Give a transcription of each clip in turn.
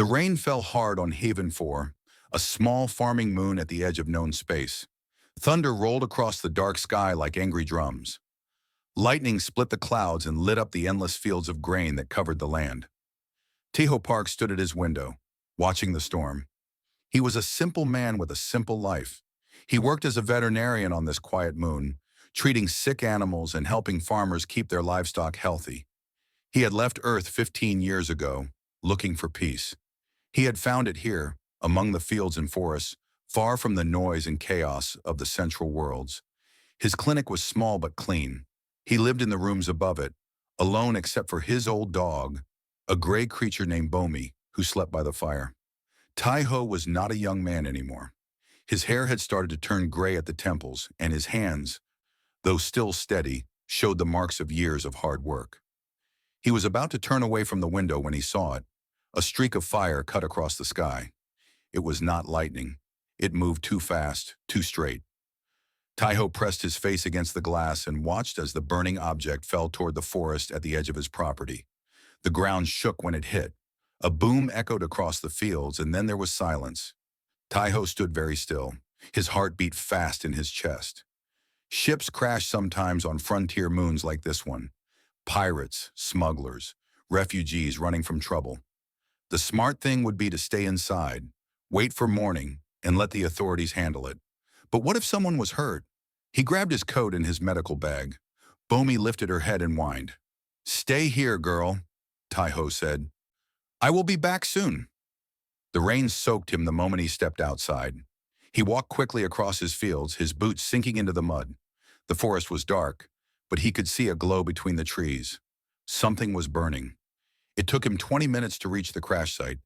The rain fell hard on Haven 4, a small farming moon at the edge of known space. Thunder rolled across the dark sky like angry drums. Lightning split the clouds and lit up the endless fields of grain that covered the land. Tejo Park stood at his window, watching the storm. He was a simple man with a simple life. He worked as a veterinarian on this quiet moon, treating sick animals and helping farmers keep their livestock healthy. He had left Earth 15 years ago, looking for peace. He had found it here, among the fields and forests, far from the noise and chaos of the central worlds. His clinic was small but clean. He lived in the rooms above it, alone except for his old dog, a gray creature named Bomi, who slept by the fire. Tejo was not a young man anymore. His hair had started to turn gray at the temples, and his hands, though still steady, showed the marks of years of hard work. He was about to turn away from the window when he saw it. A streak of fire cut across the sky. It was not lightning. It moved too fast, too straight. Tejo pressed his face against the glass and watched as the burning object fell toward the forest at the edge of his property. The ground shook when it hit. A boom echoed across the fields, and then there was silence. Tejo stood very still. His heart beat fast in his chest. Ships crash sometimes on frontier moons like this one. Pirates, smugglers, refugees running from trouble. The smart thing would be to stay inside, wait for morning, and let the authorities handle it. But what if someone was hurt? He grabbed his coat and his medical bag. Bomi lifted her head and whined. "Stay here, girl," Tejo said. "I will be back soon." The rain soaked him the moment he stepped outside. He walked quickly across his fields, his boots sinking into the mud. The forest was dark, but he could see a glow between the trees. Something was burning. It took him 20 minutes to reach the crash site.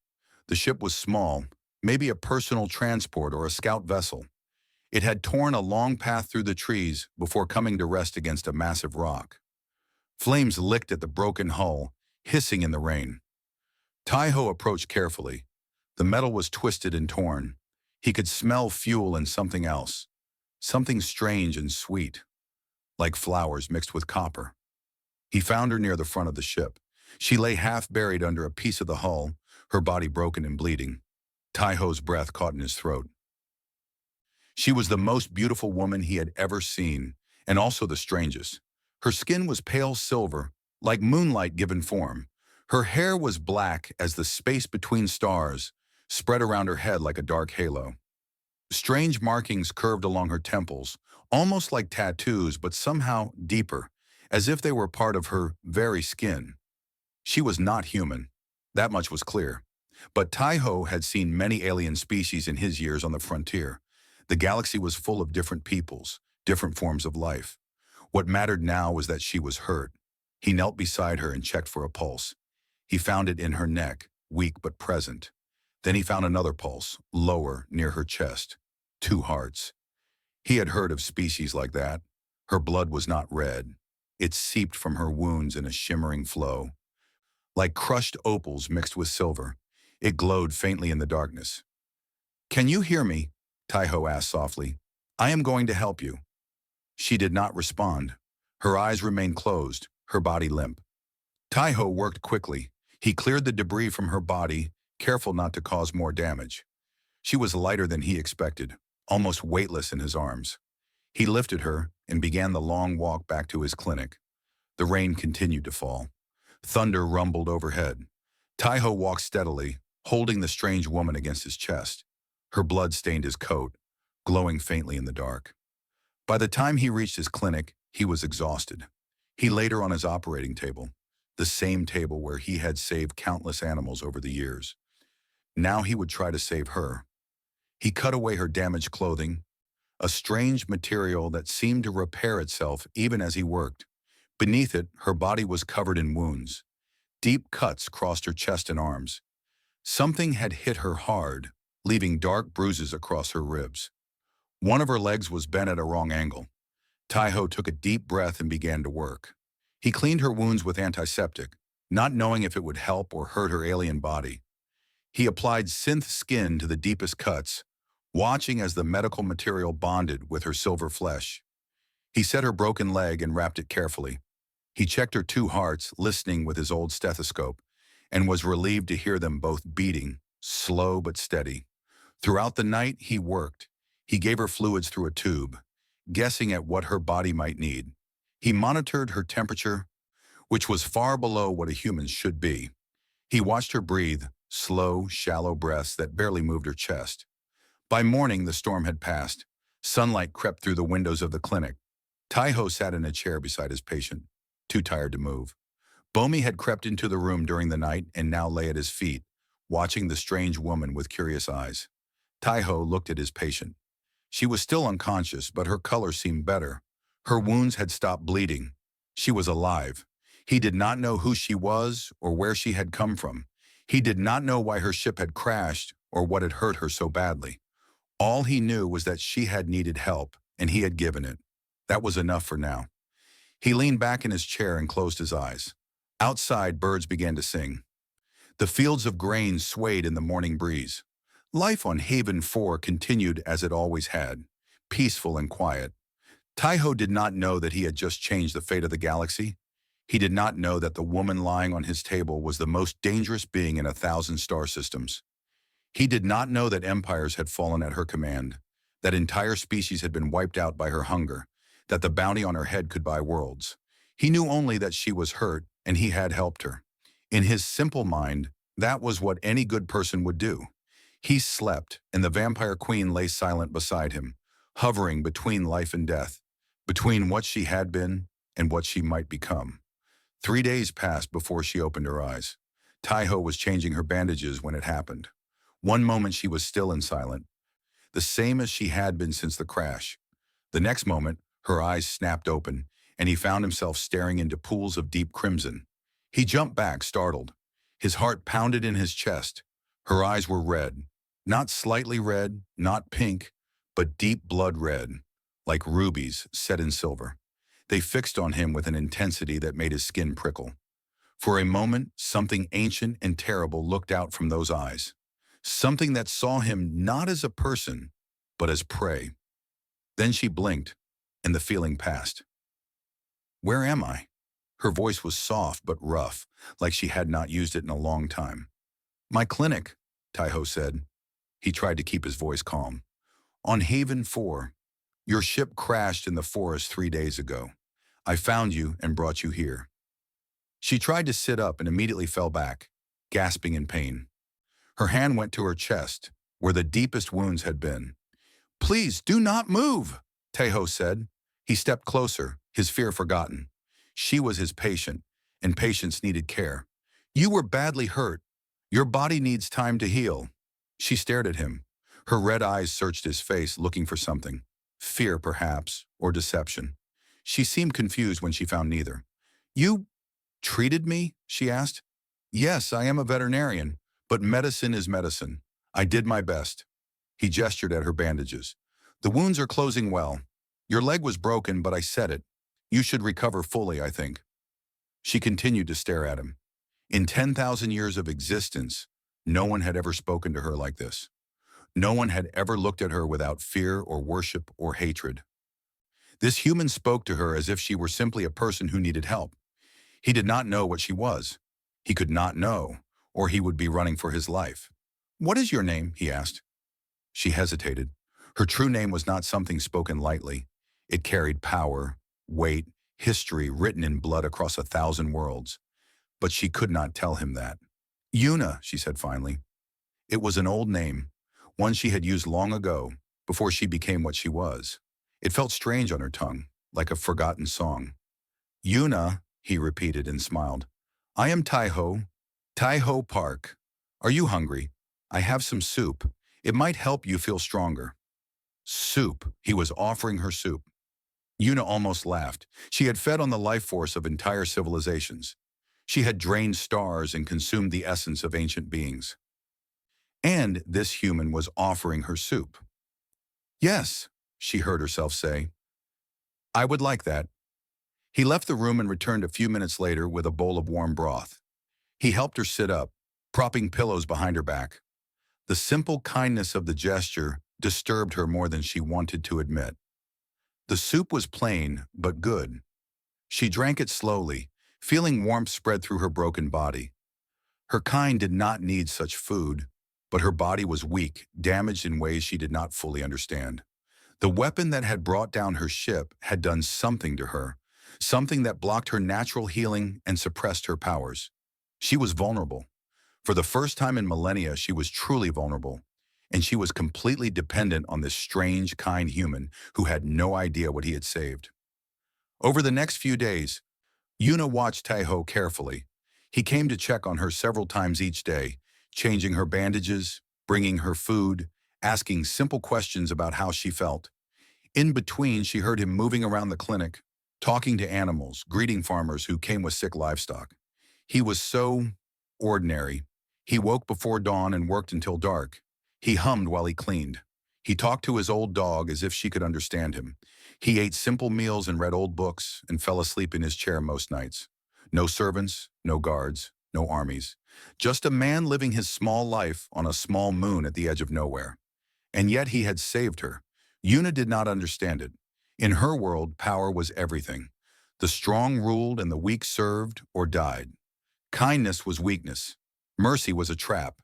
The ship was small, maybe a personal transport or a scout vessel. It had torn a long path through the trees before coming to rest against a massive rock. Flames licked at the broken hull, hissing in the rain. Tejo approached carefully. The metal was twisted and torn. He could smell fuel and something else. Something strange and sweet, like flowers mixed with copper. He found her near the front of the ship. She lay half buried under a piece of the hull, her body broken and bleeding. Tejo's breath caught in his throat. She was the most beautiful woman he had ever seen, and also the strangest. Her skin was pale silver, like moonlight given form. Her hair was black as the space between stars, spread around her head like a dark halo. Strange markings curved along her temples, almost like tattoos, but somehow deeper, as if they were part of her very skin. She was not human. That much was clear. But Tejo had seen many alien species in his years on the frontier. The galaxy was full of different peoples, different forms of life. What mattered now was that she was hurt. He knelt beside her and checked for a pulse. He found it in her neck, weak but present. Then he found another pulse, lower, near her chest. 2 hearts. He had heard of species like that. Her blood was not red. It seeped from her wounds in a shimmering flow. Like crushed opals mixed with silver, it glowed faintly in the darkness. "Can you hear me?" Tejo asked softly. "I am going to help you." She did not respond. Her eyes remained closed, her body limp. Tejo worked quickly. He cleared the debris from her body, careful not to cause more damage. She was lighter than he expected, almost weightless in his arms. He lifted her and began the long walk back to his clinic. The rain continued to fall. Thunder rumbled overhead. Tejo walked steadily, holding the strange woman against his chest. Her blood stained his coat, glowing faintly in the dark. By the time he reached his clinic, he was exhausted. He laid her on his operating table, the same table where he had saved countless animals over the years. Now he would try to save her. He cut away her damaged clothing, a strange material that seemed to repair itself even as he worked. Beneath it, her body was covered in wounds. Deep cuts crossed her chest and arms. Something had hit her hard, leaving dark bruises across her ribs. One of her legs was bent at a wrong angle. Tejo took a deep breath and began to work. He cleaned her wounds with antiseptic, not knowing if it would help or hurt her alien body. He applied synth skin to the deepest cuts, watching as the medical material bonded with her silver flesh. He set her broken leg and wrapped it carefully. He checked her 2 hearts, listening with his old stethoscope, and was relieved to hear them both beating, slow but steady. Throughout the night, he worked. He gave her fluids through a tube, guessing at what her body might need. He monitored her temperature, which was far below what a human's should be. He watched her breathe, slow, shallow breaths that barely moved her chest. By morning, the storm had passed. Sunlight crept through the windows of the clinic. Taiho sat in a chair beside his patient, too tired to move. Bomi had crept into the room during the night and now lay at his feet, watching the strange woman with curious eyes. Taiho looked at his patient. She was still unconscious, but her color seemed better. Her wounds had stopped bleeding. She was alive. He did not know who she was or where she had come from. He did not know why her ship had crashed or what had hurt her so badly. All he knew was that she had needed help, and he had given it. That was enough for now. He leaned back in his chair and closed his eyes. Outside, birds began to sing. The fields of grain swayed in the morning breeze. Life on Haven 4 continued as it always had, peaceful and quiet. Taiho did not know that he had just changed the fate of the galaxy. He did not know that the woman lying on his table was the most dangerous being in 1,000 star systems. He did not know that empires had fallen at her command, that entire species had been wiped out by her hunger, that the bounty on her head could buy worlds. He knew only that she was hurt and he had helped her. In his simple mind, that was what any good person would do. He slept, and the vampire queen lay silent beside him, hovering between life and death, between what she had been and what she might become. 3 days passed before she opened her eyes. Taiho was changing her bandages when it happened. One moment she was still and silent, the same as she had been since the crash. The next moment, her eyes snapped open, and he found himself staring into pools of deep crimson. He jumped back, startled. His heart pounded in his chest. Her eyes were red. Not slightly red, not pink, but deep blood red, like rubies set in silver. They fixed on him with an intensity that made his skin prickle. For a moment, something ancient and terrible looked out from those eyes. Something that saw him not as a person, but as prey. Then she blinked, and the feeling passed. "Where am I?" Her voice was soft but rough, like she had not used it in a long time. "My clinic," Taiho said. He tried to keep his voice calm. "On Haven 4. Your ship crashed in the forest 3 days ago. I found you and brought you here." She tried to sit up and immediately fell back, gasping in pain. Her hand went to her chest, where the deepest wounds had been. "Please do not move," Taiho said. He stepped closer, his fear forgotten. She was his patient, and patients needed care. "You were badly hurt. Your body needs time to heal." She stared at him. Her red eyes searched his face, looking for something. Fear, perhaps, or deception. She seemed confused when she found neither. "You treated me?" she asked. "Yes, I am a veterinarian, but medicine is medicine. I did my best." He gestured at her bandages. "The wounds are closing well. Your leg was broken, but I set it. You should recover fully, I think." She continued to stare at him. In 10,000 years of existence, no one had ever spoken to her like this. No one had ever looked at her without fear or worship or hatred. This human spoke to her as if she were simply a person who needed help. He did not know what she was. He could not know, or he would be running for his life. "What is your name?" he asked. She hesitated. Her true name was not something spoken lightly. It carried power, weight, history written in blood across 1,000 worlds. But she could not tell him that. "Yuna," she said finally. It was an old name, one she had used long ago, before she became what she was. It felt strange on her tongue, like a forgotten song. "Yuna," he repeated and smiled. "I am Taiho. Taiho Park. Are you hungry? I have some soup. It might help you feel stronger." Soup. He was offering her soup. Yuna almost laughed. She had fed on the life force of entire civilizations. She had drained stars and consumed the essence of ancient beings. And this human was offering her soup. "Yes," she heard herself say. "I would like that." He left the room and returned a few minutes later with a bowl of warm broth. He helped her sit up, propping pillows behind her back. The simple kindness of the gesture disturbed her more than she wanted to admit. The soup was plain, but good. She drank it slowly, feeling warmth spread through her broken body. Her kind did not need such food, but her body was weak, damaged in ways she did not fully understand. The weapon that had brought down her ship had done something to her, something that blocked her natural healing and suppressed her powers. She was vulnerable. For the first time in millennia, she was truly vulnerable, and she was completely dependent on this strange, kind human who had no idea what he had saved. Over the next few days, Yuna watched Taiho carefully. He came to check on her several times each day, changing her bandages, bringing her food, asking simple questions about how she felt. In between, she heard him moving around the clinic, talking to animals, greeting farmers who came with sick livestock. He was so ordinary. He woke before dawn and worked until dark. He hummed while he cleaned. He talked to his old dog as if she could understand him. He ate simple meals and read old books and fell asleep in his chair most nights. No servants, no guards, no armies. Just a man living his small life on a small moon at the edge of nowhere. And yet he had saved her. Yuna did not understand it. In her world, power was everything. The strong ruled and the weak served or died. Kindness was weakness. Mercy was a trap.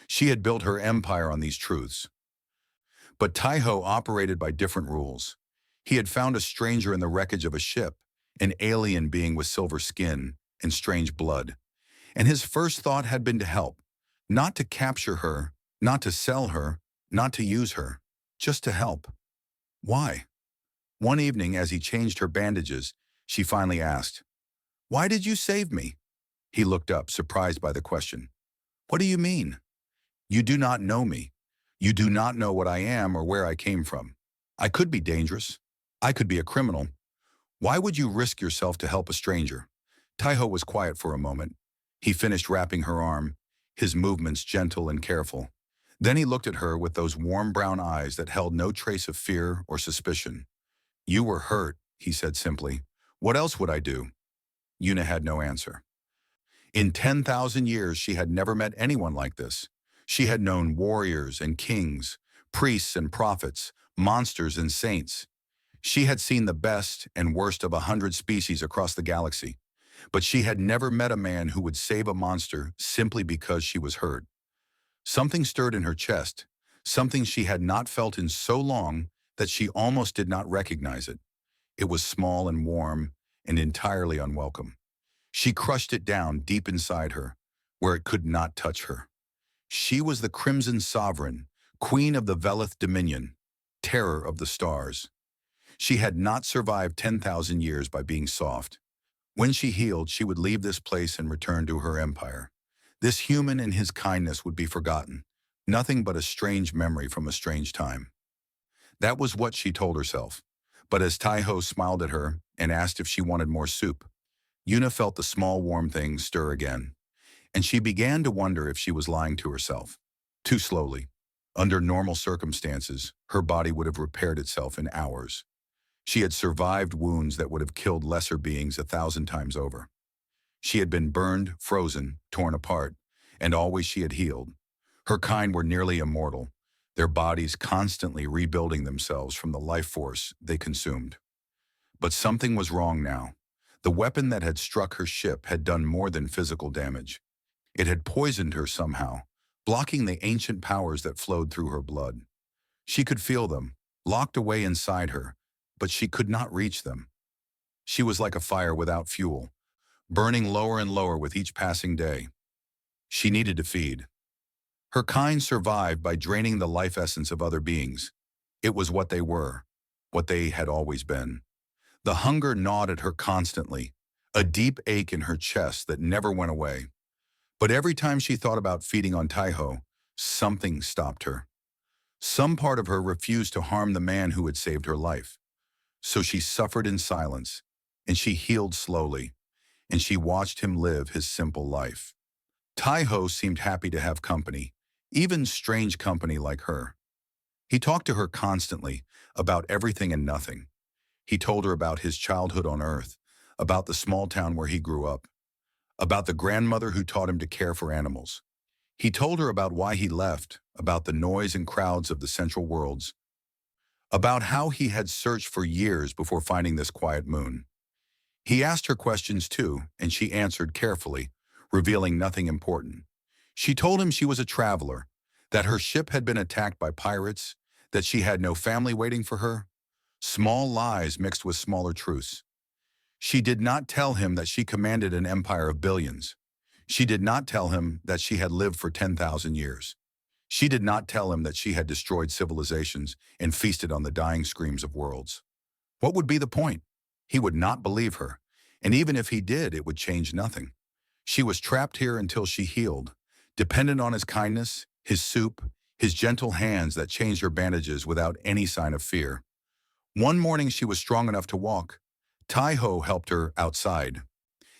She had built her empire on these truths. But Taiho operated by different rules. He had found a stranger in the wreckage of a ship, an alien being with silver skin and strange blood. And his first thought had been to help, not to capture her, not to sell her, not to use her, just to help. Why? One evening, as he changed her bandages, she finally asked, "Why did you save me?" He looked up, surprised by the question. "What do you mean? You do not know me. You do not know what I am or where I came from. I could be dangerous. I could be a criminal. Why would you risk yourself to help a stranger?" Taiho was quiet for a moment. He finished wrapping her arm, his movements gentle and careful. Then he looked at her with those warm brown eyes that held no trace of fear or suspicion. "You were hurt," he said simply. "What else would I do?" Yuna had no answer. In 10,000 years, she had never met anyone like this. She had known warriors and kings, priests and prophets, monsters and saints. She had seen the best and worst of 100 species across the galaxy. But she had never met a man who would save a monster simply because she was hurt. Something stirred in her chest, something she had not felt in so long that she almost did not recognize it. It was small and warm and entirely unwelcome. She crushed it down deep inside her, where it could not touch her. She was the Crimson Sovereign, Queen of the Velith Dominion, Terror of the Stars. She had not survived 10,000 years by being soft. When she healed, she would leave this place and return to her empire. This human and his kindness would be forgotten, nothing but a strange memory from a strange time. That was what she told herself. But as Taiho smiled at her and asked if she wanted more soup, Yuna felt the small warm things stir again, and she began to wonder if she was lying to herself. Too slowly. Under normal circumstances, her body would have repaired itself in hours. She had survived wounds that would have killed lesser beings 1,000 times over. She had been burned, frozen, torn apart, and always she had healed. Her kind were nearly immortal, their bodies constantly rebuilding themselves from the life force they consumed. But something was wrong now. The weapon that had struck her ship had done more than physical damage. It had poisoned her somehow, blocking the ancient powers that flowed through her blood. She could feel them, locked away inside her, but she could not reach them. She was like a fire without fuel, burning lower and lower with each passing day. She needed to feed. Her kind survived by draining the life essence of other beings. It was what they were, what they had always been. The hunger gnawed at her constantly, a deep ache in her chest that never went away. But every time she thought about feeding on Taiho, something stopped her. Some part of her refused to harm the man who had saved her life. So she suffered in silence, and she healed slowly, and she watched him live his simple life. Taiho seemed happy to have company, even strange company like her. He talked to her constantly about everything and nothing. He told her about his childhood on Earth, about the small town where he grew up, about the grandmother who taught him to care for animals. He told her about why he left, about the noise and crowds of the central worlds, about how he had searched for years before finding this quiet moon. He asked her questions too, and she answered carefully, revealing nothing important. She told him she was a traveler, That her ship had been attacked by pirates, that she had no family waiting for her. Small lies mixed with smaller truths. She did not tell him that she commanded an empire of billions. She did not tell him that she had lived for 10,000 years. She did not tell him that she had destroyed civilizations and feasted on the dying screams of worlds. What would be the point? He would not believe her, and even if he did, it would change nothing. She was trapped here until she healed, dependent on his kindness, his soup, his gentle hands that changed her bandages without any sign of fear. One morning she was strong enough to walk. Tai-Ho helped her outside,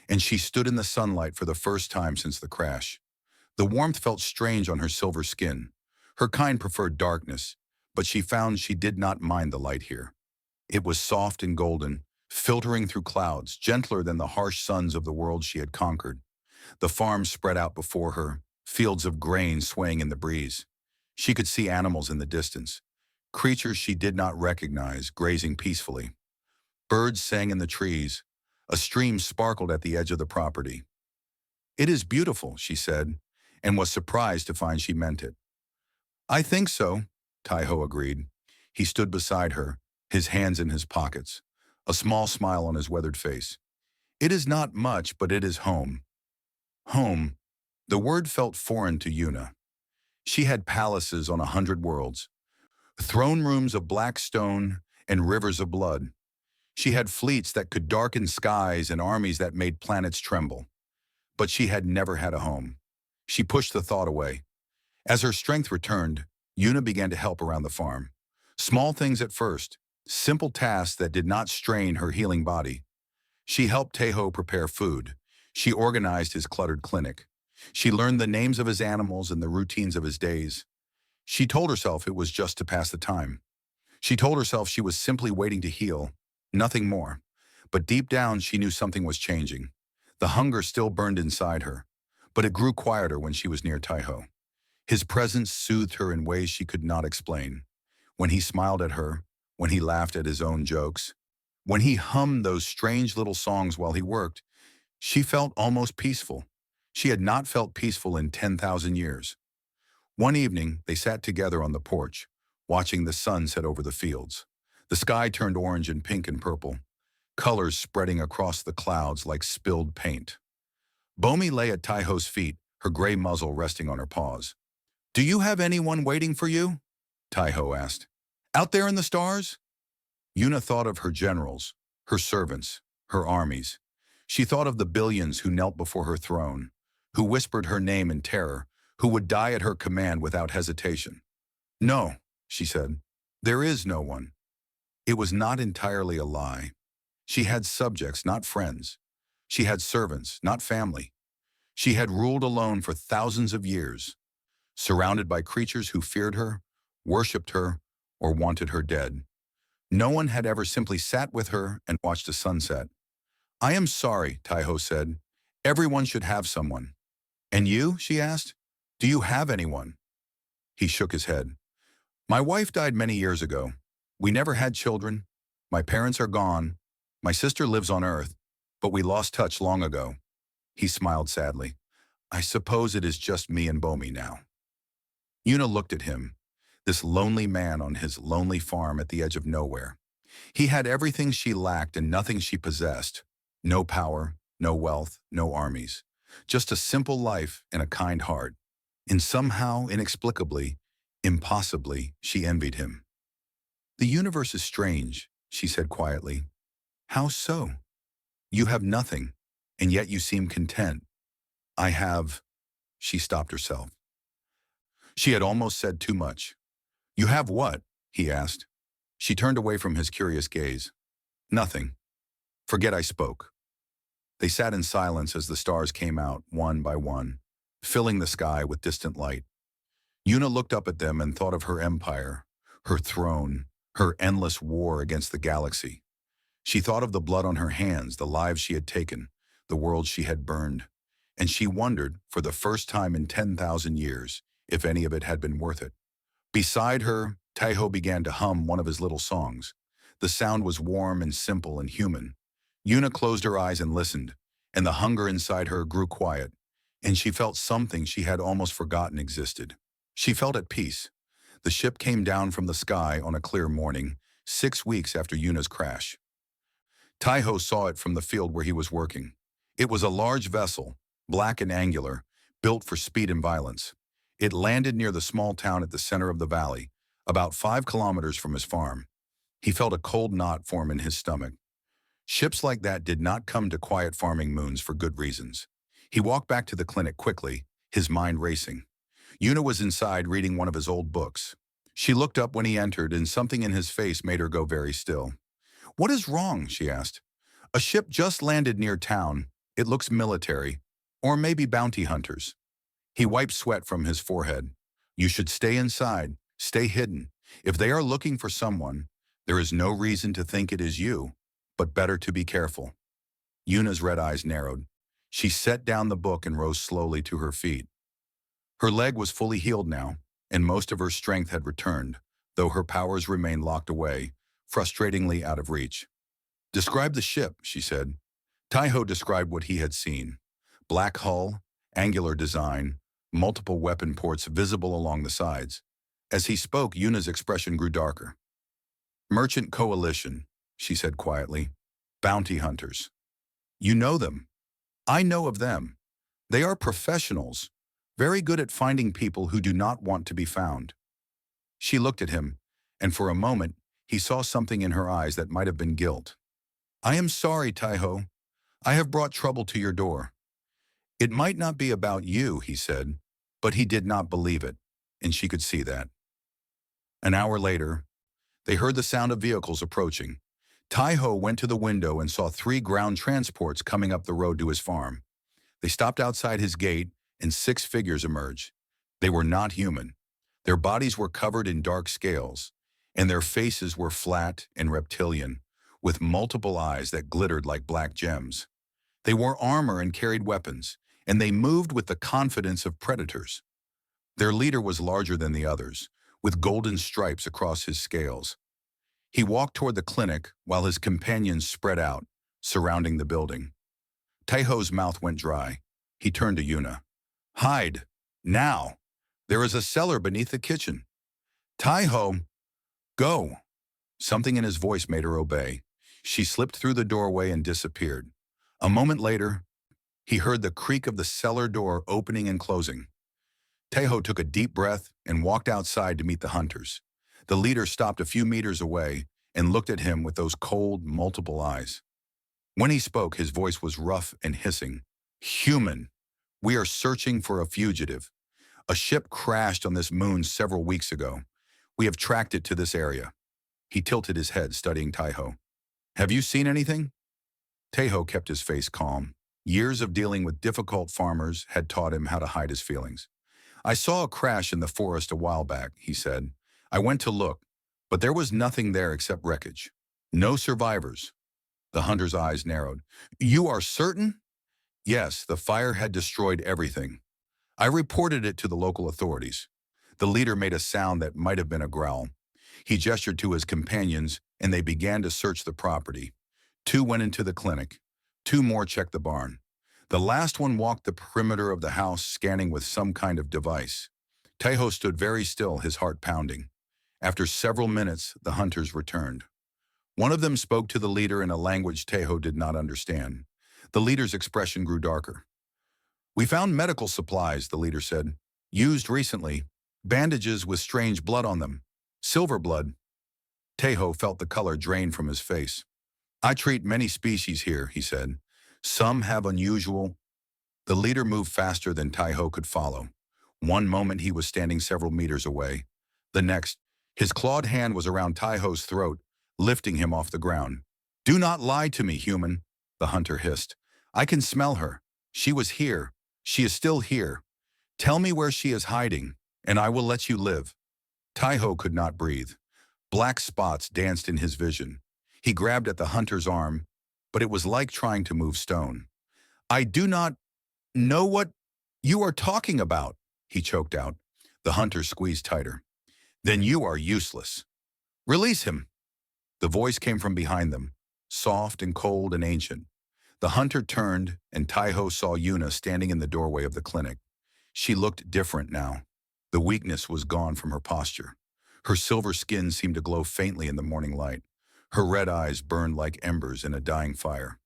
and she stood in the sunlight for the first time since the crash. The warmth felt strange on her silver skin. Her kind preferred darkness, but she found she did not mind the light here. It was soft and golden, filtering through clouds, gentler than the harsh suns of the world she had conquered. The farm spread out before her, fields of grain swaying in the breeze. She could see animals in the distance, creatures she did not recognize grazing peacefully. Birds sang in the trees. A stream sparkled at the edge of the property. "It is beautiful," she said, and was surprised to find she meant it. "I think so," Tai-Ho agreed. He stood beside her, his hands in his pockets, a small smile on his weathered face. "It is not much, but it is home." Home. The word felt foreign to Yuna. She had palaces on 100 worlds, throne rooms of black stone and rivers of blood. She had fleets that could darken skies and armies that made planets tremble. But she had never had a home. She pushed the thought away. As her strength returned, Yuna began to help around the farm. Small things at first, simple tasks that did not strain her healing body. She helped Tai-Ho prepare food. She organized his cluttered clinic. She learned the names of his animals and the routines of his days. She told herself it was just to pass the time. She told herself she was simply waiting to heal, nothing more. But deep down, she knew something was changing. The hunger still burned inside her, but it grew quieter when she was near Tai-Ho. His presence soothed her in ways she could not explain. When he smiled at her, when he laughed at his own jokes, when he hummed those strange little songs while he worked, she felt almost peaceful. She had not felt peaceful in 10,000 years. One evening, they sat together on the porch, watching the sun set over the fields. The sky turned orange and pink and purple, colors spreading across the clouds like spilled paint. Bomi lay at Tai-Ho's feet, her gray muzzle resting on her paws. "Do you have anyone waiting for you?" Tai-Ho asked. "Out there in the stars?" Yuna thought of her generals, her servants, her armies. She thought of the billions who knelt before her throne, who whispered her name in terror, who would die at her command without hesitation. "No," she said, "there is no one." It was not entirely a lie. She had subjects, not friends. She had servants, not family. She had ruled alone for thousands of years, surrounded by creatures who feared her, worshipped her, or wanted her dead. No one had ever simply sat with her and watched a sunset. "I am sorry," Tai-Ho said. "Everyone should have someone." "And you?" she asked. "Do you have anyone?" He shook his head. "My wife died many years ago. We never had children. My parents are gone. My sister lives on Earth, but we lost touch long ago." He smiled sadly. "I suppose it is just me and Bomi now." Yuna looked at him, this lonely man on his lonely farm at the edge of nowhere. He had everything she lacked and nothing she possessed. No power, no wealth, no armies. Just a simple life and a kind heart. And somehow, inexplicably, impossibly, she envied him. "The universe is strange," she said quietly. "How so? You have nothing, and yet you seem content. I have—" She stopped herself. She had almost said too much. "You have what?" he asked. She turned away from his curious gaze. "Nothing. Forget I spoke." They sat in silence as the stars came out, one by one, filling the sky with distant light. Yuna looked up at them and thought of her empire, her throne, her endless war against the galaxy. She thought of the blood on her hands, the lives she had taken, the world she had burned, and she wondered, for the first time in 10,000 years, if any of it had been worth it. Beside her, Tai-Ho began to hum one of his little songs. The sound was warm and simple and human. Yuna closed her eyes and listened, and the hunger inside her grew quiet, and she felt something she had almost forgotten existed. She felt at peace. The ship came down from the sky on a clear morning, 6 weeks after Yuna's crash. Taiho saw it from the field where he was working. It was a large vessel, black and angular, built for speed and violence. It landed near the small town at the center of the valley, about 5 kilometers from his farm. He felt a cold knot form in his stomach. Ships like that did not come to quiet farming moons for good reasons. He walked back to the clinic quickly, his mind racing. Yuna was inside reading one of his old books. She looked up when he entered, and something in his face made her go very still. "What is wrong?" she asked. "A ship just landed near town. It looks military. Or maybe bounty hunters." He wiped sweat from his forehead. "You should stay inside. Stay hidden. If they are looking for someone, there is no reason to think it is you, but better to be careful." Yuna's red eyes narrowed. She set down the book and rose slowly to her feet. Her leg was fully healed now, and most of her strength had returned, though her powers remained locked away, frustratingly out of reach. "Describe the ship," she said. Taiho described what he had seen. Black hull, angular design, multiple weapon ports visible along the sides. As he spoke, Yuna's expression grew darker. "Merchant Coalition," she said quietly. "Bounty hunters. You know them. I know of them. They are professionals, very good at finding people who do not want to be found." She looked at him, and for a moment, he saw something in her eyes that might have been guilt. "I am sorry, Taiho. I have brought trouble to your door." "It might not be about you," he said, but he did not believe it, and she could see that. An hour later, they heard the sound of vehicles approaching. Taiho went to the window and saw 3 ground transports coming up the road to his farm. They stopped outside his gate, and 6 figures emerged. They were not human. Their bodies were covered in dark scales, and their faces were flat and reptilian, with multiple eyes that glittered like black gems. They wore armor and carried weapons, and they moved with the confidence of predators. Their leader was larger than the others, with golden stripes across his scales. He walked toward the clinic while his companions spread out, surrounding the building. Taiho's mouth went dry. He turned to Yuna. "Hide. Now. There is a cellar beneath the kitchen." "Taiho, go." Something in his voice made her obey. She slipped through the doorway and disappeared. A moment later, he heard the creak of the cellar door opening and closing. Taiho took a deep breath and walked outside to meet the hunters. The leader stopped a few meters away and looked at him with those cold, multiple eyes. When he spoke, his voice was rough and hissing. "Human, we are searching for a fugitive. A ship crashed on this moon several weeks ago. We have tracked it to this area." He tilted his head, studying Taiho. "Have you seen anything?" Taiho kept his face calm. Years of dealing with difficult farmers had taught him how to hide his feelings. "I saw a crash in the forest a while back," he said. "I went to look, but there was nothing there except wreckage. No survivors." The hunter's eyes narrowed. "You are certain?" "Yes, the fire had destroyed everything. I reported it to the local authorities." The leader made a sound that might have been a growl. He gestured to his companions, and they began to search the property. 2 went into the clinic. 2 more checked the barn. The last one walked the perimeter of the house, scanning with some kind of device. Taiho stood very still, his heart pounding. After several minutes, the hunters returned. One of them spoke to the leader in a language Taiho did not understand. The leader's expression grew darker. "We found medical supplies," the leader said. "Used recently. Bandages with strange blood on them. Silver blood." Taiho felt the color drain from his face. "I treat many species here," he said. "Some have unusual—" The leader moved faster than Taiho could follow. One moment he was standing several meters away. The next, his clawed hand was around Taiho's throat, lifting him off the ground. "Do not lie to me, human," the hunter hissed. "I can smell her. She was here. She is still here. Tell me where she is hiding, and I will let you live." Taiho could not breathe. Black spots danced in his vision. He grabbed at the hunter's arm, but it was like trying to move stone. "I do not know what you are talking about," he choked out. The hunter squeezed tighter. "Then you are useless. Release him." The voice came from behind them, soft and cold and ancient. The hunter turned, and Taiho saw Yuna standing in the doorway of the clinic. She looked different now. The weakness was gone from her posture. Her silver skin seemed to glow faintly in the morning light. Her red eyes burned like embers in a dying fire.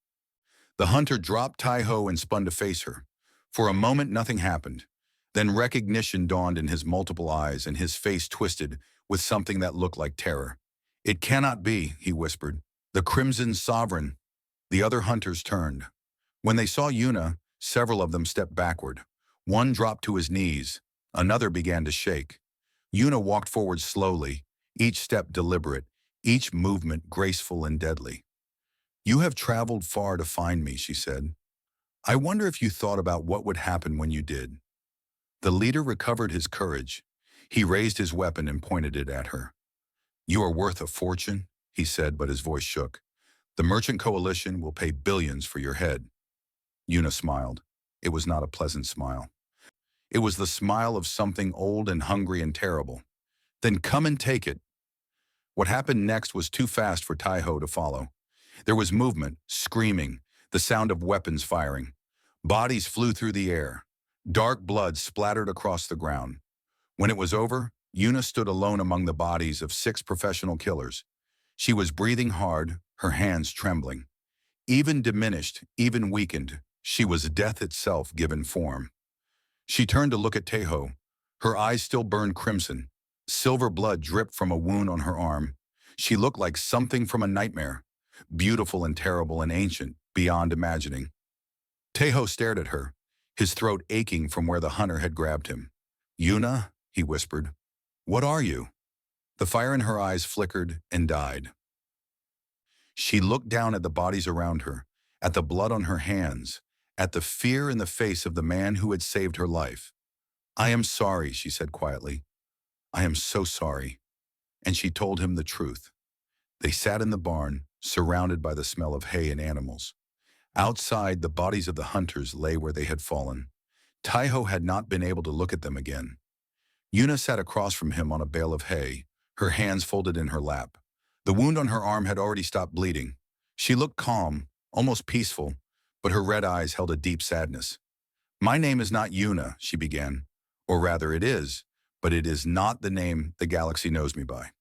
The hunter dropped Tai-Ho and spun to face her. For a moment, nothing happened. Then recognition dawned in his multiple eyes, and his face twisted with something that looked like terror. "It cannot be," he whispered. "The Crimson Sovereign." The other hunters turned. When they saw Yuna, several of them stepped backward. One dropped to his knees. Another began to shake. Yuna walked forward slowly, each step deliberate, each movement graceful and deadly. "You have traveled far to find me," she said. "I wonder if you thought about what would happen when you did." The leader recovered his courage. He raised his weapon and pointed it at her. "You are worth a fortune," he said, but his voice shook. "The Merchant Coalition will pay billions for your head." Yuna smiled. It was not a pleasant smile. It was the smile of something old and hungry and terrible. "Then come and take it." What happened next was too fast for Tai-Ho to follow. There was movement, screaming, the sound of weapons firing. Bodies flew through the air. Dark blood splattered across the ground. When it was over, Yuna stood alone among the bodies of 6 professional killers. She was breathing hard, her hands trembling. Even diminished, even weakened, she was death itself given form. She turned to look at Tai-Ho. Her eyes still burned crimson. Silver blood dripped from a wound on her arm. She looked like something from a nightmare, beautiful and terrible and ancient, beyond imagining. Tai-Ho stared at her, his throat aching from where the hunter had grabbed him. "Yuna," he whispered, "what are you?" The fire in her eyes flickered and died. She looked down at the bodies around her, at the blood on her hands, at the fear in the face of the man who had saved her life. "I am sorry," she said quietly. "I am so sorry." And she told him the truth. They sat in the barn, surrounded by the smell of hay and animals. Outside, the bodies of the hunters lay where they had fallen. Tai-Ho had not been able to look at them again. Yuna sat across from him on a bale of hay, her hands folded in her lap. The wound on her arm had already stopped bleeding. She looked calm, almost peaceful, but her red eyes held a deep sadness. "My name is not Yuna," she began. "Or rather it is, but it is not the name the galaxy knows me by.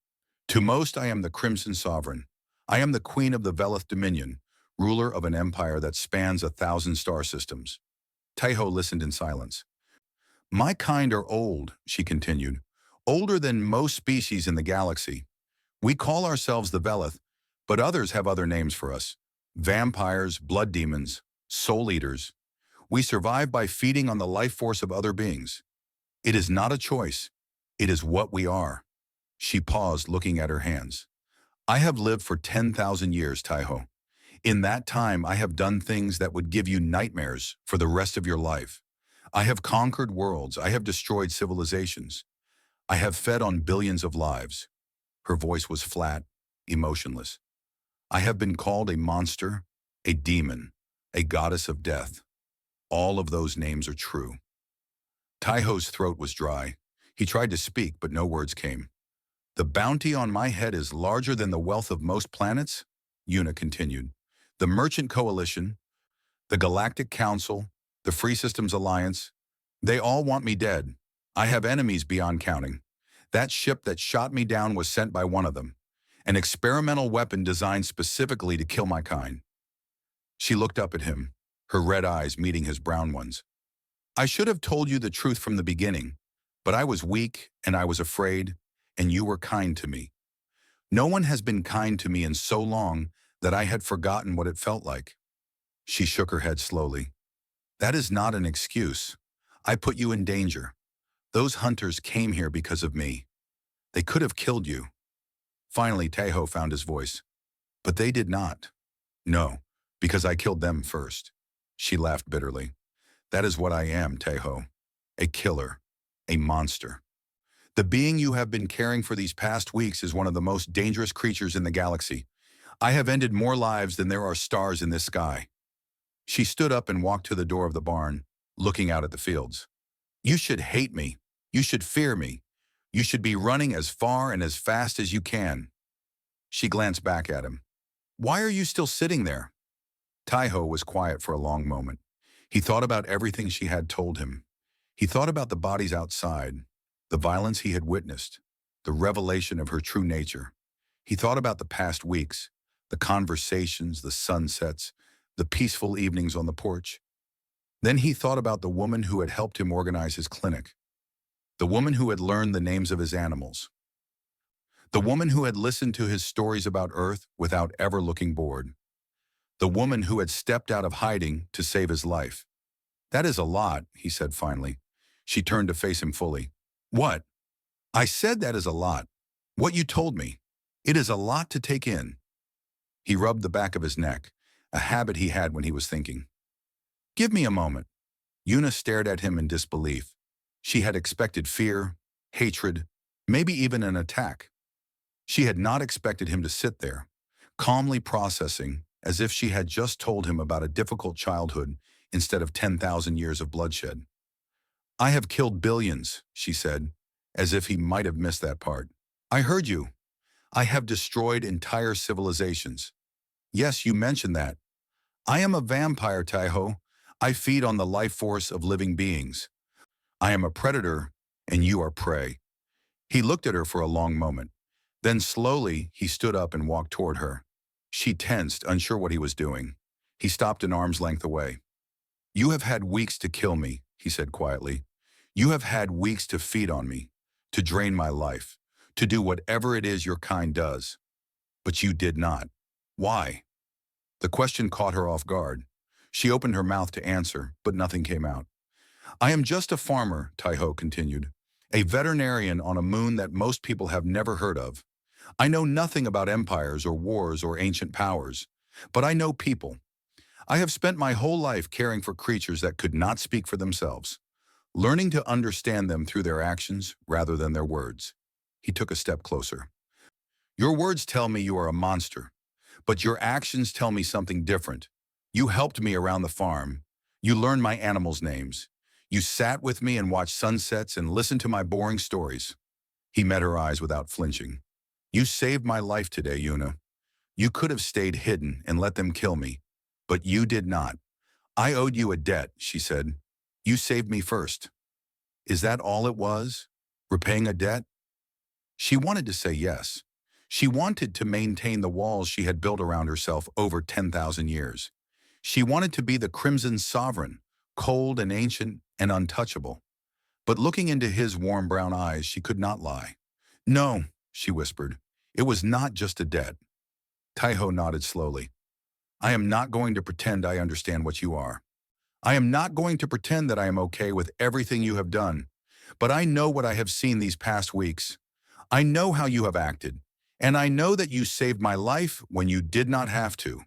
To most I am the Crimson Sovereign. I am the Queen of the Velith Dominion, ruler of an empire that spans 1,000 star systems." Tai-Ho listened in silence. "My kind are old," she continued, "older than most species in the galaxy. We call ourselves the Velith, but others have other names for us. Vampires, blood demons, soul eaters. We survive by feeding on the life force of other beings. It is not a choice. It is what we are." She paused, looking at her hands. "I have lived for 10,000 years, Tai-Ho. In that time, I have done things that would give you nightmares for the rest of your life. I have conquered worlds. I have destroyed civilizations. I have fed on billions of lives." Her voice was flat, emotionless. "I have been called a monster, a demon, a goddess of death. All of those names are true." Tai-Ho's throat was dry. He tried to speak, but no words came. "The bounty on my head is larger than the wealth of most planets," Yuna continued. "The Merchant Coalition, the Galactic Council, the Free Systems Alliance, they all want me dead. I have enemies beyond counting. That ship that shot me down was sent by one of them, an experimental weapon designed specifically to kill my kind." She looked up at him, her red eyes meeting his brown ones. "I should have told you the truth from the beginning, but I was weak and I was afraid, and you were kind to me. No one has been kind to me in so long that I had forgotten what it felt like." She shook her head slowly. "That is not an excuse. I put you in danger. Those hunters came here because of me. They could have killed you." Finally, Tai-Ho found his voice. "But they did not." "No, because I killed them first." She laughed bitterly. "That is what I am, Tai-Ho. A killer. A monster. The being you have been caring for these past weeks is one of the most dangerous creatures in the galaxy. I have ended more lives than there are stars in this sky." She stood up and walked to the door of the barn, looking out at the fields. "You should hate me. You should fear me. You should be running as far and as fast as you can." She glanced back at him. "Why are you still sitting there?" Tai-Ho was quiet for a long moment. He thought about everything she had told him. He thought about the bodies outside, the violence he had witnessed, the revelation of her true nature. He thought about the past weeks, the conversations, the sunsets, the peaceful evenings on the porch. Then he thought about the woman who had helped him organize his clinic, the woman who had learned the names of his animals, the woman who had listened to his stories about Earth without ever looking bored, the woman who had stepped out of hiding to save his life. "That is a lot," he said finally. She turned to face him fully. "What?" "I said that is a lot. What you told me. It is a lot to take in." He rubbed the back of his neck, a habit he had when he was thinking. "Give me a moment." Una stared at him in disbelief. She had expected fear, hatred, maybe even an attack. She had not expected him to sit there, calmly processing, as if she had just told him about a difficult childhood instead of 10,000 years of bloodshed. "I have killed billions," she said, as if he might have missed that part. "I heard you. I have destroyed entire civilizations." "Yes, you mentioned that. I am a vampire, Taiho. I feed on the life force of living beings. I am a predator, and you are prey." He looked at her for a long moment. Then slowly, he stood up and walked toward her. She tensed, unsure what he was doing. He stopped an arm's length away. "You have had weeks to kill me," he said quietly. "You have had weeks to feed on me, to drain my life, to do whatever it is your kind does. But you did not. Why?" The question caught her off guard. She opened her mouth to answer, but nothing came out. "I am just a farmer," Taiho continued, "a veterinarian on a moon that most people have never heard of. I know nothing about empires or wars or ancient powers, but I know people. I have spent my whole life caring for creatures that could not speak for themselves, learning to understand them through their actions rather than their words." He took a step closer. "Your words tell me you are a monster, but your actions tell me something different. You helped me around the farm. You learned my animals' names. You sat with me and watched sunsets and listened to my boring stories." He met her eyes without flinching. "You saved my life today, Una. You could have stayed hidden and let them kill me, but you did not. I owed you a debt," she said. "You saved me first." Is that all it was? Repaying a debt? She wanted to say yes. She wanted to maintain the walls she had built around herself over 10,000 years. She wanted to be the Crimson Sovereign, cold and ancient and untouchable. But looking into his warm brown eyes, she could not lie. "No," she whispered. "It was not just a debt." Taiho nodded slowly. "I am not going to pretend I understand what you are. I am not going to pretend that I am okay with everything you have done. But I know what I have seen these past weeks. I know how you have acted. And I know that you saved my life when you did not have to."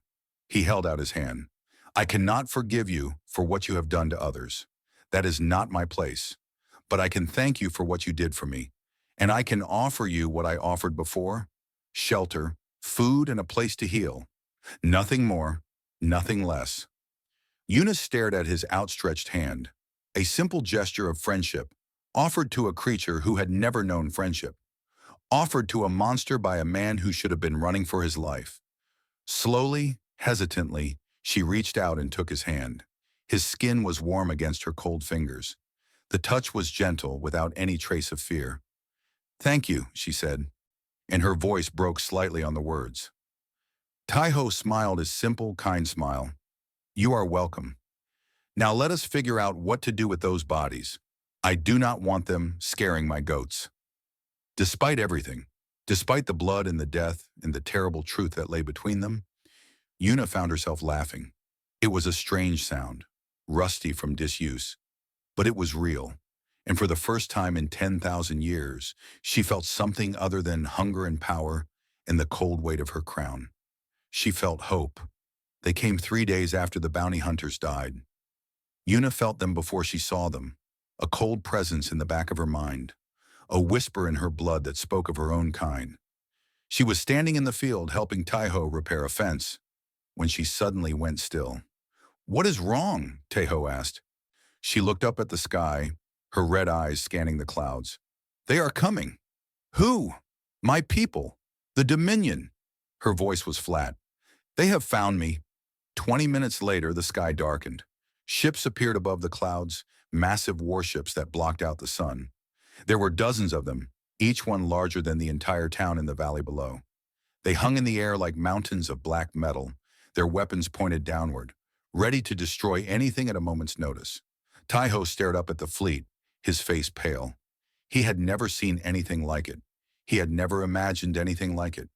He held out his hand. "I cannot forgive you for what you have done to others. That is not my place. But I can thank you for what you did for me. And I can offer you what I offered before: shelter, food, and a place to heal. Nothing more, nothing less." Eunice stared at his outstretched hand, a simple gesture of friendship, offered to a creature who had never known friendship, offered to a monster by a man who should have been running for his life. Slowly, hesitantly, she reached out and took his hand. His skin was warm against her cold fingers. The touch was gentle, without any trace of fear. "Thank you," she said, and her voice broke slightly on the words. Taiho smiled his simple, kind smile. "You are welcome. Now let us figure out what to do with those bodies. I do not want them scaring my goats." Despite everything, despite the blood and the death and the terrible truth that lay between them, Una found herself laughing. It was a strange sound, rusty from disuse, but it was real. And for the first time in 10,000 years, she felt something other than hunger and power and the cold weight of her crown. She felt hope. They came 3 days after the bounty hunters died. Una felt them before she saw them, a cold presence in the back of her mind, a whisper in her blood that spoke of her own kind. She was standing in the field helping Taiho repair a fence when she suddenly went still. "What is wrong?" Taiho asked. She looked up at the sky, her red eyes scanning the clouds. "They are coming." "Who?" "My people. The Dominion." Her voice was flat. "They have found me." 20 minutes later, the sky darkened. Ships appeared above the clouds, massive warships that blocked out the sun. There were dozens of them, each one larger than the entire town in the valley below. They hung in the air like mountains of black metal, their weapons pointed downward, ready to destroy anything at a moment's notice. Taiho stared up at the fleet, his face pale. He had never seen anything like it. He had never imagined anything like it.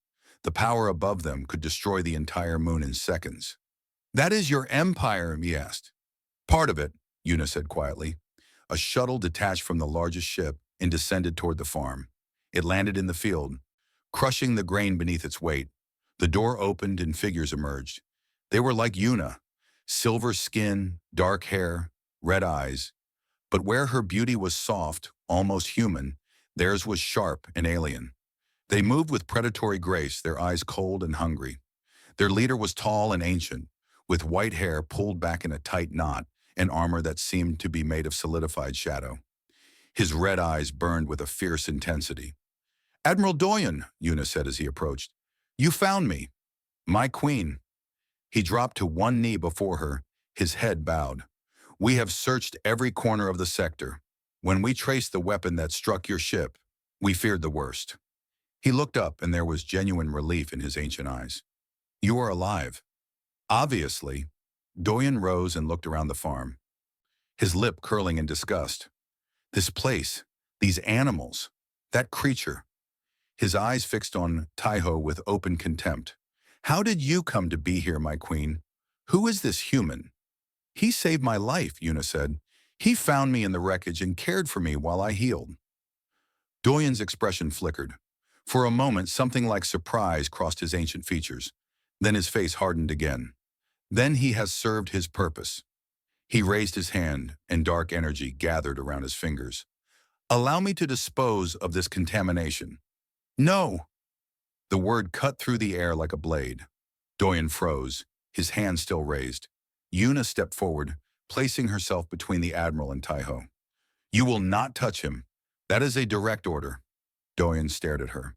The power above them could destroy the entire moon in seconds. "That is your empire?" he asked. "Part of it," Yuna said quietly. A shuttle detached from the largest ship and descended toward the farm. It landed in the field, crushing the grain beneath its weight. The door opened and figures emerged. They were like Yuna, silver skin, dark hair, red eyes. But where her beauty was soft, almost human, theirs was sharp and alien. They moved with predatory grace, their eyes cold and hungry. Their leader was tall and ancient, with white hair pulled back in a tight knot and armor that seemed to be made of solidified shadow. His red eyes burned with a fierce intensity. "Admiral Doyen," Yuna said as he approached, "you found me. My queen." He dropped to one knee before her, his head bowed. "We have searched every corner of the sector. When we traced the weapon that struck your ship, we feared the worst." He looked up and there was genuine relief in his ancient eyes. "You are alive." "Obviously." Doyen rose and looked around the farm, his lip curling in disgust. "This place, these animals, that creature." His eyes fixed on Taiho with open contempt. "How did you come to be here, my queen? Who is this human?" "He saved my life," Yuna said. "He found me in the wreckage and cared for me while I healed." Doyen's expression flickered. For a moment, something like surprise crossed his ancient features. Then his face hardened again. "Then he has served his purpose." He raised his hand, and dark energy gathered around his fingers. "Allow me to dispose of this contamination." "No!" The word cut through the air like a blade. Doyen froze, his hand still raised. Yuna stepped forward, placing herself between the Admiral and Taiho. "You will not touch him. That is a direct order." Doyen stared at her.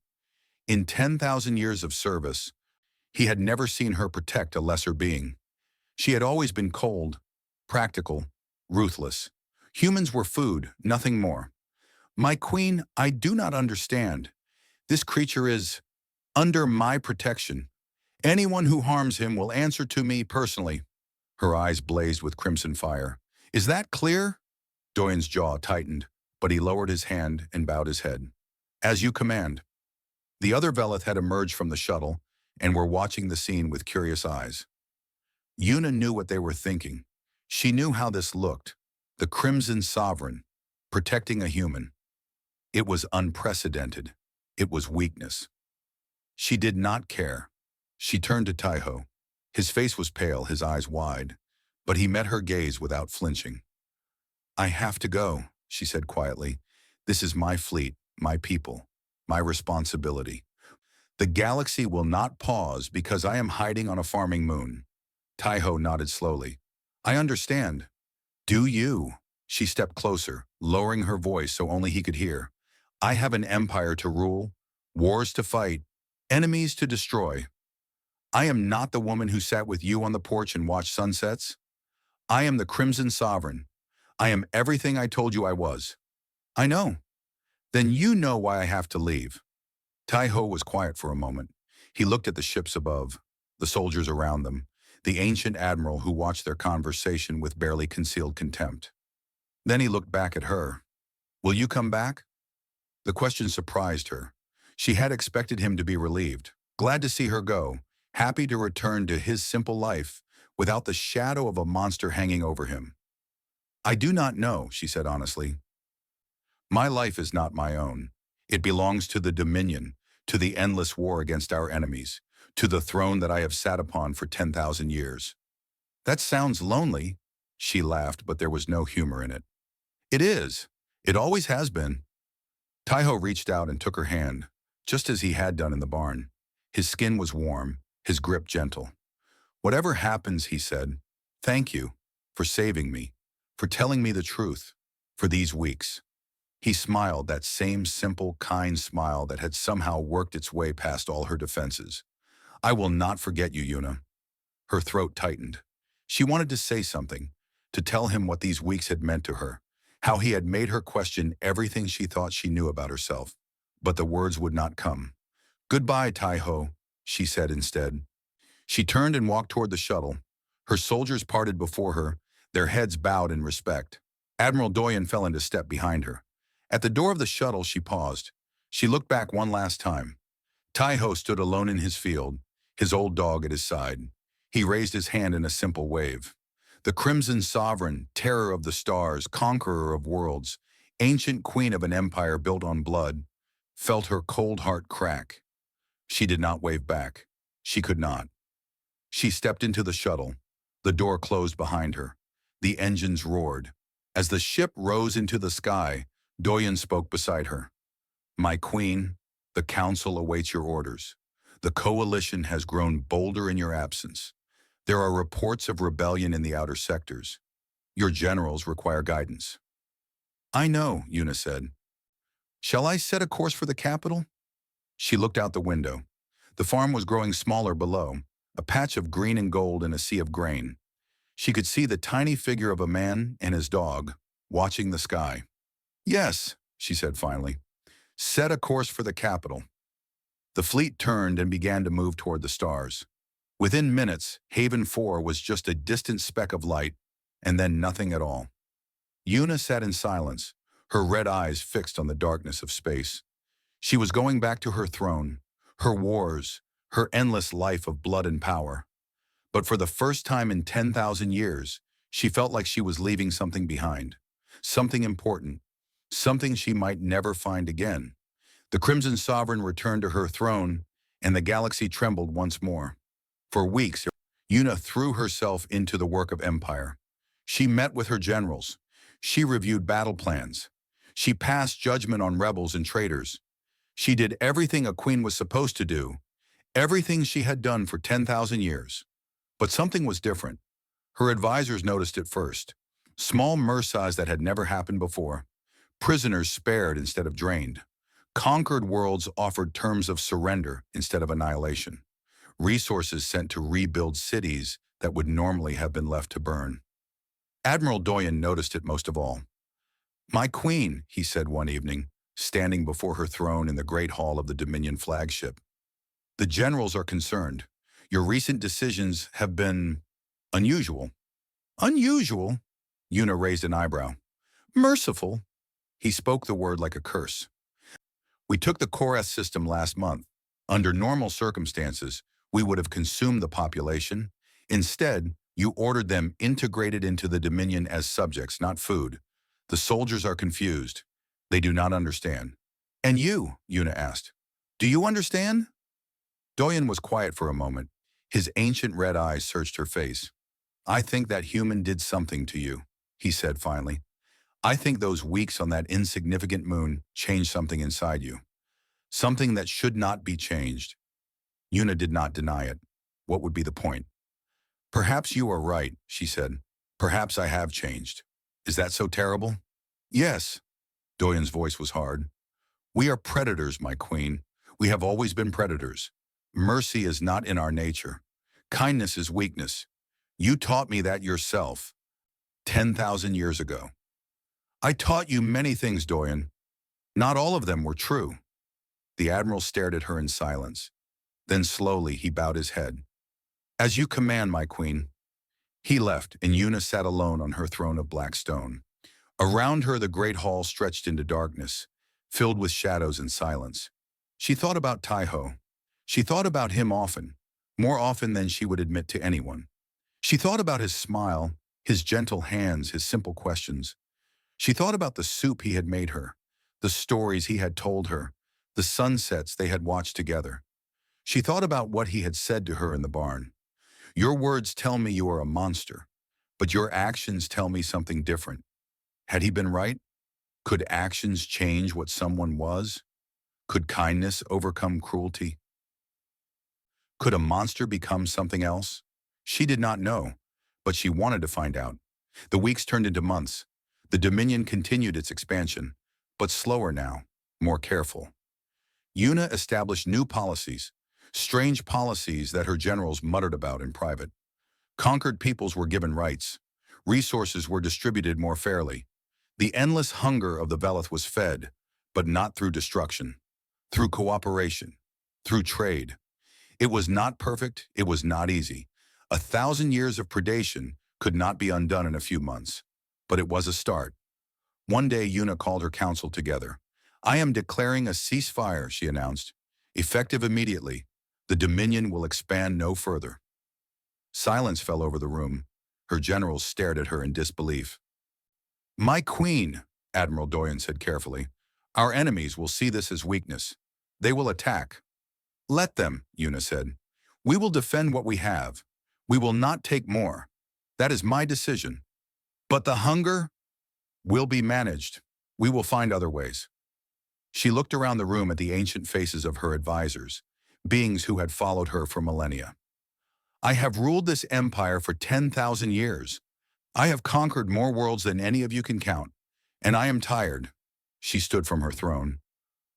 In 10,000 years of service, he had never seen her protect a lesser being. She had always been cold, practical, ruthless. Humans were food, nothing more. "My queen, I do not understand. This creature is under my protection. Anyone who harms him will answer to me personally." Her eyes blazed with crimson fire. "Is that clear?" Doyen's jaw tightened, but he lowered his hand and bowed his head. "As you command." The other Veleth had emerged from the shuttle and were watching the scene with curious eyes. Yuna knew what they were thinking. She knew how this looked. The Crimson Sovereign, protecting a human. It was unprecedented. It was weakness. She did not care. She turned to Taiho. His face was pale, his eyes wide, but he met her gaze without flinching. "I have to go," she said quietly. "This is my fleet, my people, my responsibility. The galaxy will not pause because I am hiding on a farming moon." Taiho nodded slowly. "I understand." "Do you?" She stepped closer, lowering her voice so only he could hear. "I have an empire to rule, wars to fight, enemies to destroy. I am not the woman who sat with you on the porch and watched sunsets. I am the Crimson Sovereign. I am everything I told you I was." "I know." "Then you know why I have to leave." Taiho was quiet for a moment. He looked at the ships above, the soldiers around them, the ancient admiral who watched their conversation with barely concealed contempt. Then he looked back at her. "Will you come back?" The question surprised her. She had expected him to be relieved, glad to see her go, happy to return to his simple life without the shadow of a monster hanging over him. "I do not know," she said honestly. "My life is not my own. It belongs to the Dominion, to the endless war against our enemies, to the throne that I have sat upon for 10,000 years." "That sounds lonely." She laughed, but there was no humor in it. "It is. It always has been." Taiho reached out and took her hand, just as he had done in the barn. His skin was warm, his grip gentle. "Whatever happens," he said, "thank you for saving me, for telling me the truth, for these weeks." He smiled, that same simple, kind smile that had somehow worked its way past all her defenses. "I will not forget you, Yuna." Her throat tightened. She wanted to say something, to tell him what these weeks had meant to her, how he had made her question everything she thought she knew about herself. But the words would not come. "Goodbye, Tai-ho," she said instead. She turned and walked toward the shuttle. Her soldiers parted before her, their heads bowed in respect. Admiral Doyen fell into step behind her. At the door of the shuttle, she paused. She looked back one last time. Tai-ho stood alone in his field, his old dog at his side. He raised his hand in a simple wave. The Crimson Sovereign, terror of the stars, conqueror of worlds, ancient queen of an empire built on blood, felt her cold heart crack. She did not wave back. She could not. She stepped into the shuttle. The door closed behind her. The engines roared. As the ship rose into the sky, Doyen spoke beside her. "My queen, the council awaits your orders. The coalition has grown bolder in your absence. There are reports of rebellion in the outer sectors. Your generals require guidance." "I know," Yuna said. "Shall I set a course for the capital?" She looked out the window. The farm was growing smaller below, a patch of green and gold in a sea of grain. She could see the tiny figure of a man and his dog, watching the sky. "Yes," she said finally. "Set a course for the capital." The fleet turned and began to move toward the stars. Within minutes, Haven 4 was just a distant speck of light, and then nothing at all. Yuna sat in silence, her red eyes fixed on the darkness of space. She was going back to her throne, her wars, her endless life of blood and power. But for the first time in 10,000 years, she felt like she was leaving something behind. Something important. Something she might never find again. The Crimson Sovereign returned to her throne, and the galaxy trembled once more. For weeks, Yuna threw herself into the work of empire. She met with her generals. She reviewed battle plans. She passed judgment on rebels and traitors. She did everything a queen was supposed to do, everything she had done for 10,000 years. But something was different. Her advisors noticed it first. Small MRSAs that had never happened before. Prisoners spared instead of drained. Conquered worlds offered terms of surrender instead of annihilation. Resources sent to rebuild cities that would normally have been left to burn. Admiral Doyen noticed it most of all. "My queen," he said one evening, standing before her throne in the great hall of the Dominion flagship. "The generals are concerned. Your recent decisions have been unusual." "Unusual?" Yuna raised an eyebrow. "Merciful?" He spoke the word like a curse. "We took the Korath system last month. Under normal circumstances, we would have consumed the population. Instead, you ordered them integrated into the Dominion as subjects, not food. The soldiers are confused. They do not understand." "And you?" Yuna asked. "Do you understand?" Doyen was quiet for a moment. His ancient red eyes searched her face. "I think that human did something to you," he said finally. "I think those weeks on that insignificant moon changed something inside you. Something that should not be changed." Yuna did not deny it. What would be the point? "Perhaps you are right," she said. "Perhaps I have changed. Is that so terrible?" "Yes." Doyen's voice was hard. "We are predators, my queen. We have always been predators. Mercy is not in our nature. Kindness is weakness. You taught me that yourself, 10,000 years ago." "I taught you many things, Doyen. Not all of them were true." The Admiral stared at her in silence. Then slowly he bowed his head. "As you command, my queen." He left, and Yuna sat alone on her throne of black stone. Around her the great hall stretched into darkness, filled with shadows and silence. She thought about Tai-ho. She thought about him often, more often than she would admit to anyone. She thought about his smile, his gentle hands, his simple questions. She thought about the soup he had made her, the stories he had told her, the sunsets they had watched together. She thought about what he had said to her in the barn. "Your words tell me you are a monster, but your actions tell me something different." Had he been right? Could actions change what someone was? Could kindness overcome cruelty? Could a monster become something else? She did not know, but she wanted to find out. The weeks turned into months. The Dominion continued its expansion, but slower now, more careful. Yuna established new policies, strange policies that her generals muttered about in private. Conquered peoples were given rights. Resources were distributed more fairly. The endless hunger of the Velith was fed, but not through destruction, through cooperation, through trade. It was not perfect, it was not easy. 1,000 years of predation could not be undone in a few months. But it was a start. One day Una called her council together. "I am declaring a ceasefire," she announced. "Effective immediately. The Dominion will expand no further." Silence fell over the room. Her generals stared at her in disbelief. "My queen," Admiral Doyen said carefully, "our enemies will see this as weakness. They will attack." "Let them," Una said. "We will defend what we have. We will not take more. That is my decision. But the hunger will be managed. We will find other ways." She looked around the room at the ancient faces of her advisors, beings who had followed her for millennia. "I have ruled this empire for 10,000 years. I have conquered more worlds than any of you can count. And I am tired." She stood from her throne.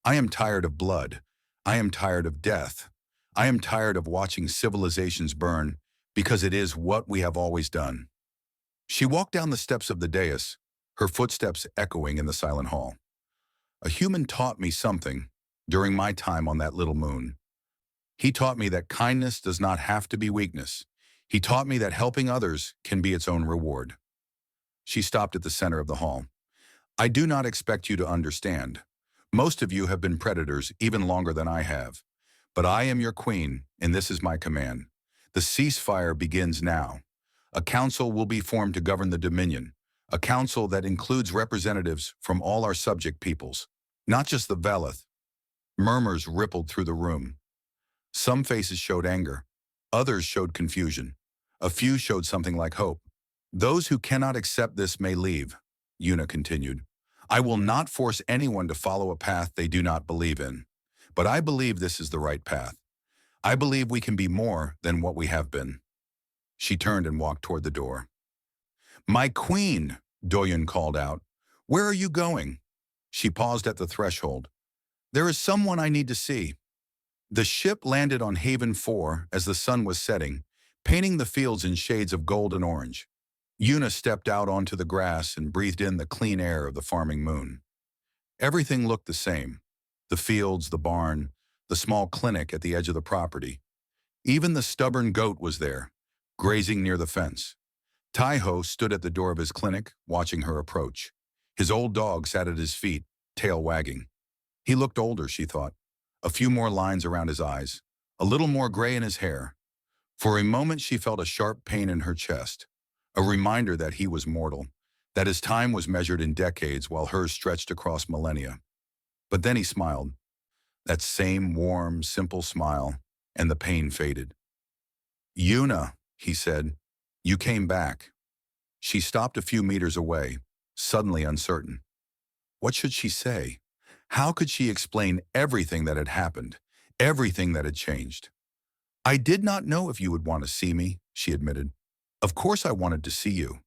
"I am tired of blood. I am tired of death. I am tired of watching civilizations burn, because it is what we have always done." She walked down the steps of the dais, her footsteps echoing in the silent hall. "A human taught me something during my time on that little moon. He taught me that kindness does not have to be weakness. He taught me that helping others can be its own reward." She stopped at the center of the hall. "I do not expect you to understand. Most of you have been predators even longer than I have. But I am your queen, and this is my command. The ceasefire begins now. A council will be formed to govern the Dominion, a council that includes representatives from all our subject peoples, not just the Velith." Murmurs rippled through the room. Some faces showed anger. Others showed confusion. A few showed something like hope. "Those who cannot accept this may leave," Una continued. "I will not force anyone to follow a path they do not believe in. But I believe this is the right path. I believe we can be more than what we have been." She turned and walked toward the door. "My queen," Doyen called out. "Where are you going?" She paused at the threshold. "There is someone I need to see." The ship landed on Haven 4 as the sun was setting, painting the fields in shades of gold and orange. Una stepped out onto the grass and breathed in the clean air of the farming moon. Everything looked the same. The fields, the barn, the small clinic at the edge of the property. Even the stubborn goat was there, grazing near the fence. Tai-Ho stood at the door of his clinic, watching her approach. His old dog sat at his feet, tail wagging. He looked older, she thought. A few more lines around his eyes, a little more gray in his hair. For a moment she felt a sharp pain in her chest, a reminder that he was mortal, that his time was measured in decades while hers stretched across millennia. But then he smiled. That same warm, simple smile, and the pain faded. "Una," he said, "you came back." She stopped a few meters away, suddenly uncertain. What should she say? How could she explain everything that had happened, everything that had changed? "I did not know if you would want to see me," she admitted. "Of course I wanted to see you."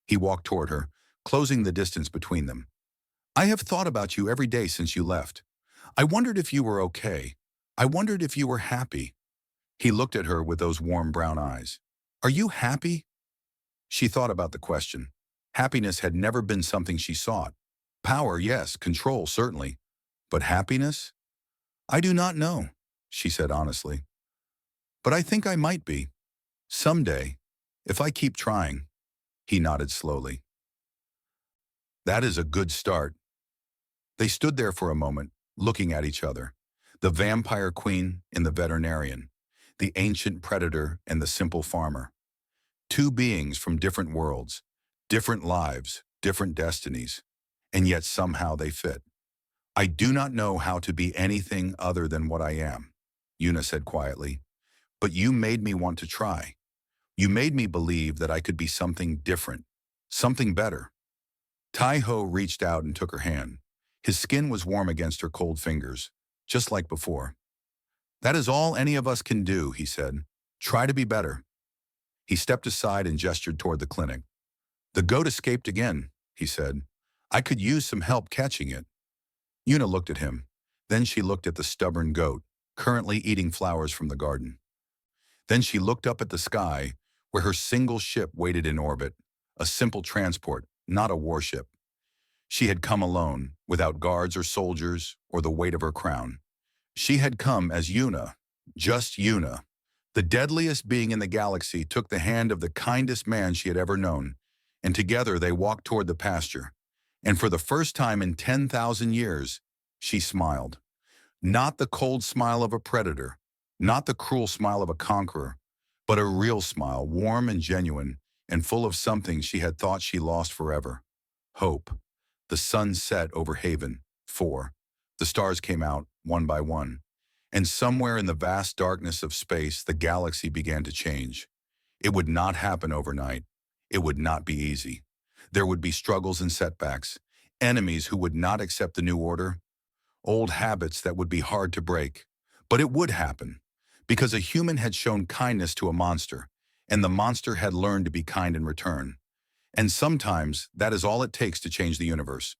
He walked toward her, closing the distance between them. "I have thought about you every day since you left. I wondered if you were okay. I wondered if you were happy." He looked at her with those warm brown eyes. "Are you happy?" She thought about the question. Happiness had never been something she sought. Power, yes, control, certainly. But happiness? "I do not know," she said honestly. "But I think I might be. Someday, if I keep trying." He nodded slowly. "That is a good start." They stood there for a moment, looking at each other. The vampire queen and the veterinarian. The ancient predator and the simple farmer. Two beings from different worlds, different lives, different destinies. And yet somehow they fit. "I do not know how to be anything other than what I am," Una said quietly. "But you made me want to try. You made me believe that I could be something different, something better." Tai-Ho reached out and took her hand. His skin was warm against her cold fingers, just like before. "That is all any of us can do," he said. "Try to be better." He stepped aside and gestured toward the clinic. "The goat escaped again," he said. "I could use some help catching it." Una looked at him. Then she looked at the stubborn goat, currently eating flowers from the garden. Then she looked up at the sky, where her single ship waited in orbit, a simple transport, not a warship. She had come alone, without guards or soldiers or the weight of her crown. She had come as Yuna, just Yuna. The deadliest being in the galaxy took the hand of the kindest man she had ever known, and together they walked toward the pasture. And for the first time in 10,000 years, she smiled. Not the cold smile of a predator, not the cruel smile of a conqueror, but a real smile, warm and genuine, and full of something she had thought she lost forever. Hope. The sun set over Haven. 4. The stars came out, one by one. And somewhere in the vast darkness of space, the galaxy began to change. It would not happen overnight. It would not be easy. There would be struggles and setbacks, enemies who would not accept the new order, old habits that would be hard to break. But it would happen, because a human had shown kindness to a monster, and the monster had learned to be kind in return. And sometimes that is all it takes to change the universe.